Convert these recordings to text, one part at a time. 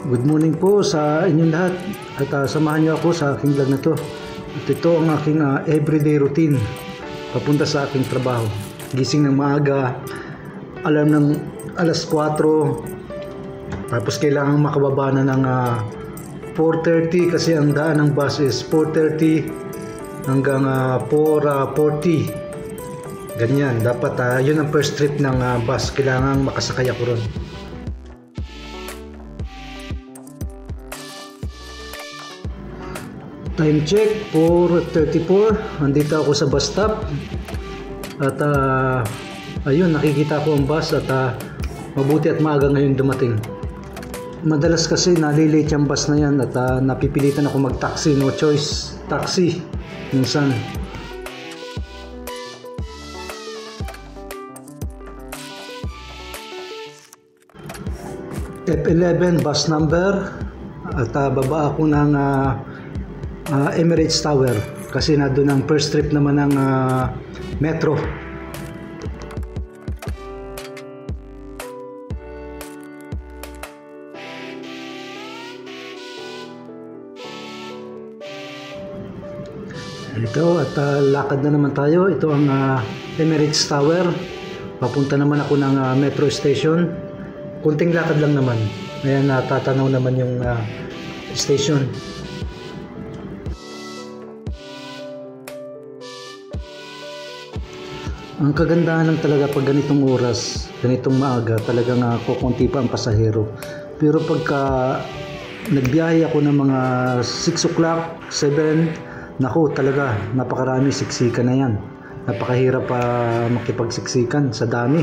Good morning po sa inyong lahat at samahan niyo ako sa aking vlog na to. At ito ang aking everyday routine papunta sa aking trabaho. Gising ng maaga, alam ng alas 4, tapos kailangan makababa na ng 4:30 kasi ang daan ng bus is 4:30 hanggang 4:40. Ganyan, dapat yun ang first trip ng bus, kailangan makasakay ako ron. Time check, 4:34. Andito ako sa bus stop. At ayun, nakikita ko ang bus at mabuti at maaga ngayon dumating. Madalas kasi nalilate yung bus na yan at napipilitan ako mag-taxi. No choice, taxi minsan. F11 bus number at baba ako ng Emirates Tower kasi na doon ang first trip naman ng metro. Ito at lakad na naman tayo. Ito ang Emirates Tower. Papunta naman ako ng metro station. Kunting lakad lang naman. Ayan, tatanaw naman yung station. Ang kagandahan lang talaga pag ganitong oras, ganitong maaga, talagang kukunti pa ang pasahero. Pero pagka nagbiyahe ako ng mga 6 o'clock, 7, naku talaga, napakarami siksikan na yan. Napakahirap pa makipagsiksikan sa dami.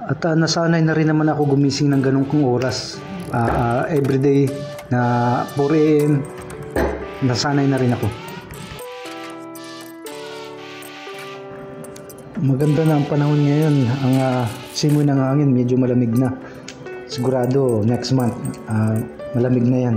At nasanay na rin naman ako gumising ng ganong kong oras. Everyday na 4 AM, nasanay na rin ako. Maganda na ang panahon ngayon. Ang simoy ng hangin medyo malamig na. Sigurado next month malamig na yan.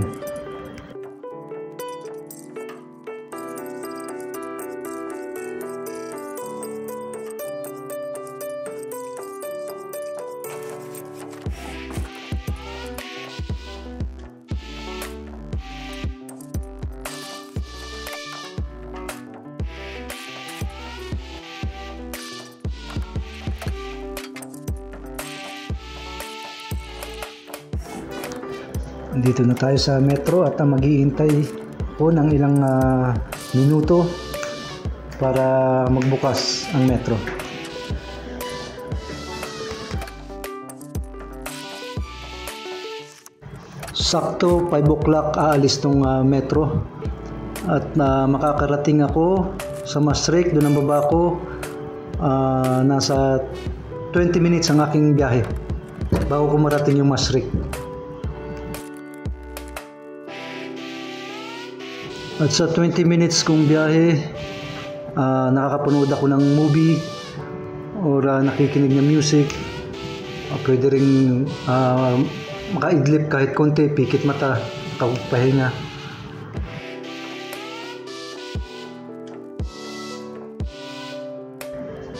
Dito na tayo sa metro at maghihintay po ng ilang minuto para magbukas ang metro. Sakto 5 o'clock aalis tong metro at makakarating ako sa Maastricht. Doon ang baba ko. Nasa 20 minutes ang aking biyahe bago ko marating yung Maastricht. At sa 20 minutes kong biyahe, nakakapanood ako ng movie or nakikinig ng music. Pwede rin makaidlip kahit konti, pikit mata, pahinga.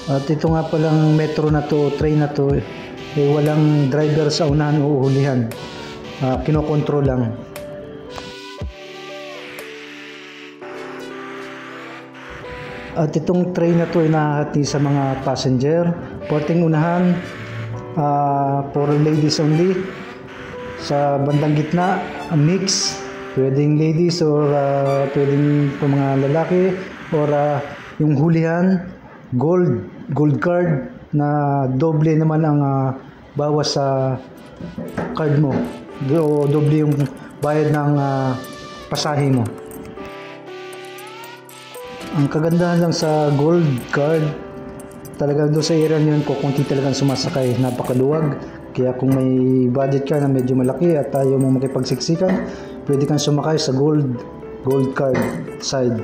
At ito nga palang metro na to, train na to, walang driver sa unahan o uhulihan. Kinokontrol lang. At itong train na to ay nahahati sa mga passenger. Porting unahan, for ladies only. Sa bandang gitna, mix. Pwedeng ladies or pwedeng mga lalaki. Or yung hulihan, gold card na doble naman ang bawas sa card mo. O doble yung bayad ng pasahe mo. Ang kagandahan lang sa gold card, talagang doon sa area yun, kukunti talagang sumasakay, napakaluwag. Kaya kung may budget ka na medyo malaki at ayaw mo makipagsiksikan, pwede kang sumakay sa gold card side.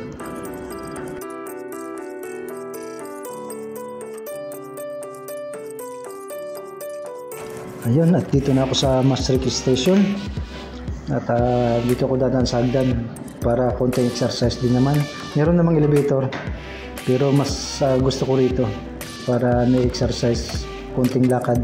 Ayun, at dito na ako sa Maastricht Station. At dito ako dadaan sa hagdan para konting exercise din naman. Meron namang elevator, pero mas gusto ko rito para na-exercise, konting lakad.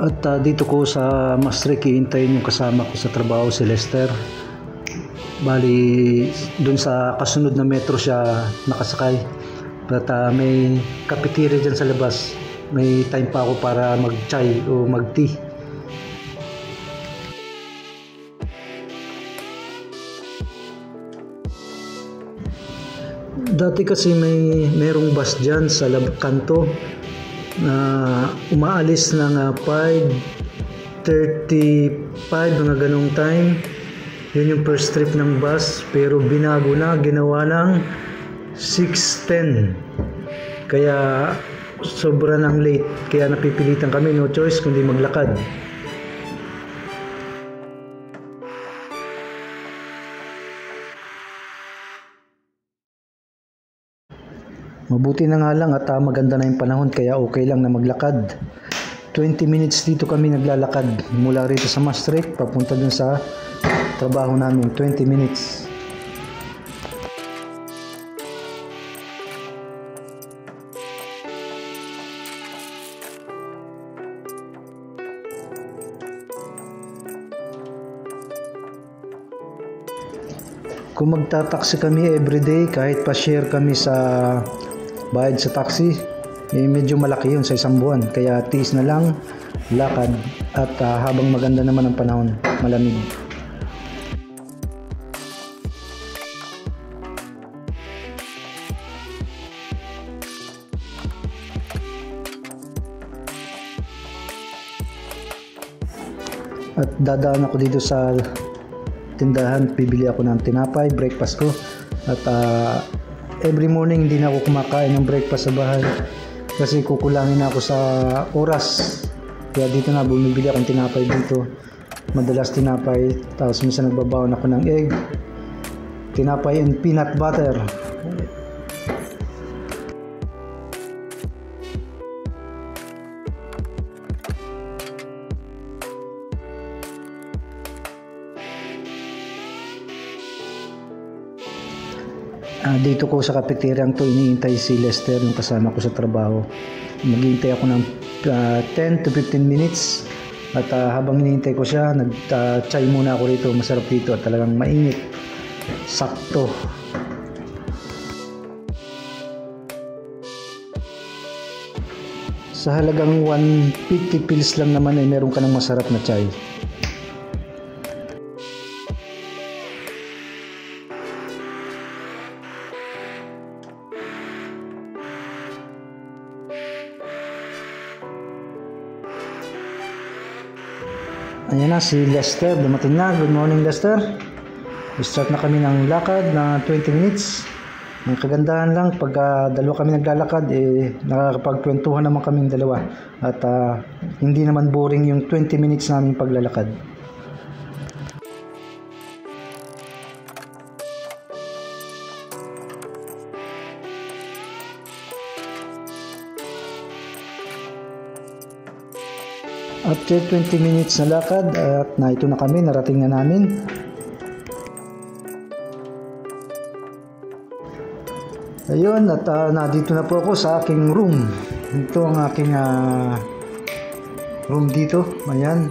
At dito ko sa Maastricht hihintayin yung kasama ko sa trabaho, si Lester. Bali, dun sa kasunod na metro siya nakasakay. At may cafeteria dyan sa labas. May time pa ako para mag-chai o mag-tea. Dati kasi merong bus dyan sa kanto na umaalis ng 5:35, mga ganong time. Yun yung first trip ng bus, pero binago na, ginawa ng 6:10. Kaya sobra ng late, kaya napipilitan kami, no choice kundi maglakad. Mabuti na nga lang at maganda na yung panahon, kaya okay lang na maglakad. 20 minutes dito kami naglalakad mula rito sa Maastricht papunta dun sa trabaho namin. 20 minutes. Kung magta-taxi kami everyday, kahit pa-share kami sa bayad sa taxi, medyo malaki yun sa isang buwan. Kaya tiis na lang, lakad, at habang maganda naman ang panahon, malamig. At dadaan ako dito sa tindahan, bibili ako ng tinapay, breakfast ko. At every morning hindi na ako kumakain ng breakfast sa bahay kasi kukulangin na ako sa oras. Kaya dito na bumibili akong tinapay dito. Madalas tinapay, tapos minsan nagbabaon ako ng egg, tinapay and peanut butter. Dito ko sa cafeteriang to, iniintay si Lester, yung kasama ko sa trabaho. Maghihintay ako ng 10 to 15 minutes. At habang iniintay ko siya, nag-chai muna ako rito. Masarap dito at talagang mainit. Sakto. Sa halagang 150 pills lang naman ay meron ka ng masarap na chai. Ayan na si Lester, dumating na. Good morning, Lester. Start na kami ng lakad na 20 minutes. Ang kagandahan lang, pag dalawa kami naglalakad, nakakapagkwentuhan naman kaming dalawa. At hindi naman boring yung 20 minutes naming paglalakad. After 20 minutes na lakad, at ito na kami, narating na namin. Ayun, at nandito na po ako sa aking room. Ito ang aking room dito. Ayan,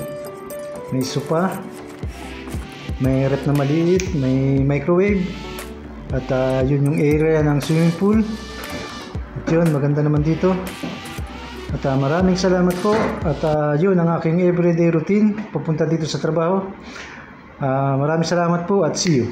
may sofa, may rep na maliit, may microwave, at yun yung area ng swimming pool. At yun, maganda naman dito. At maraming salamat po. At yun ang aking everyday routine papunta dito sa trabaho. Maraming salamat po at see you.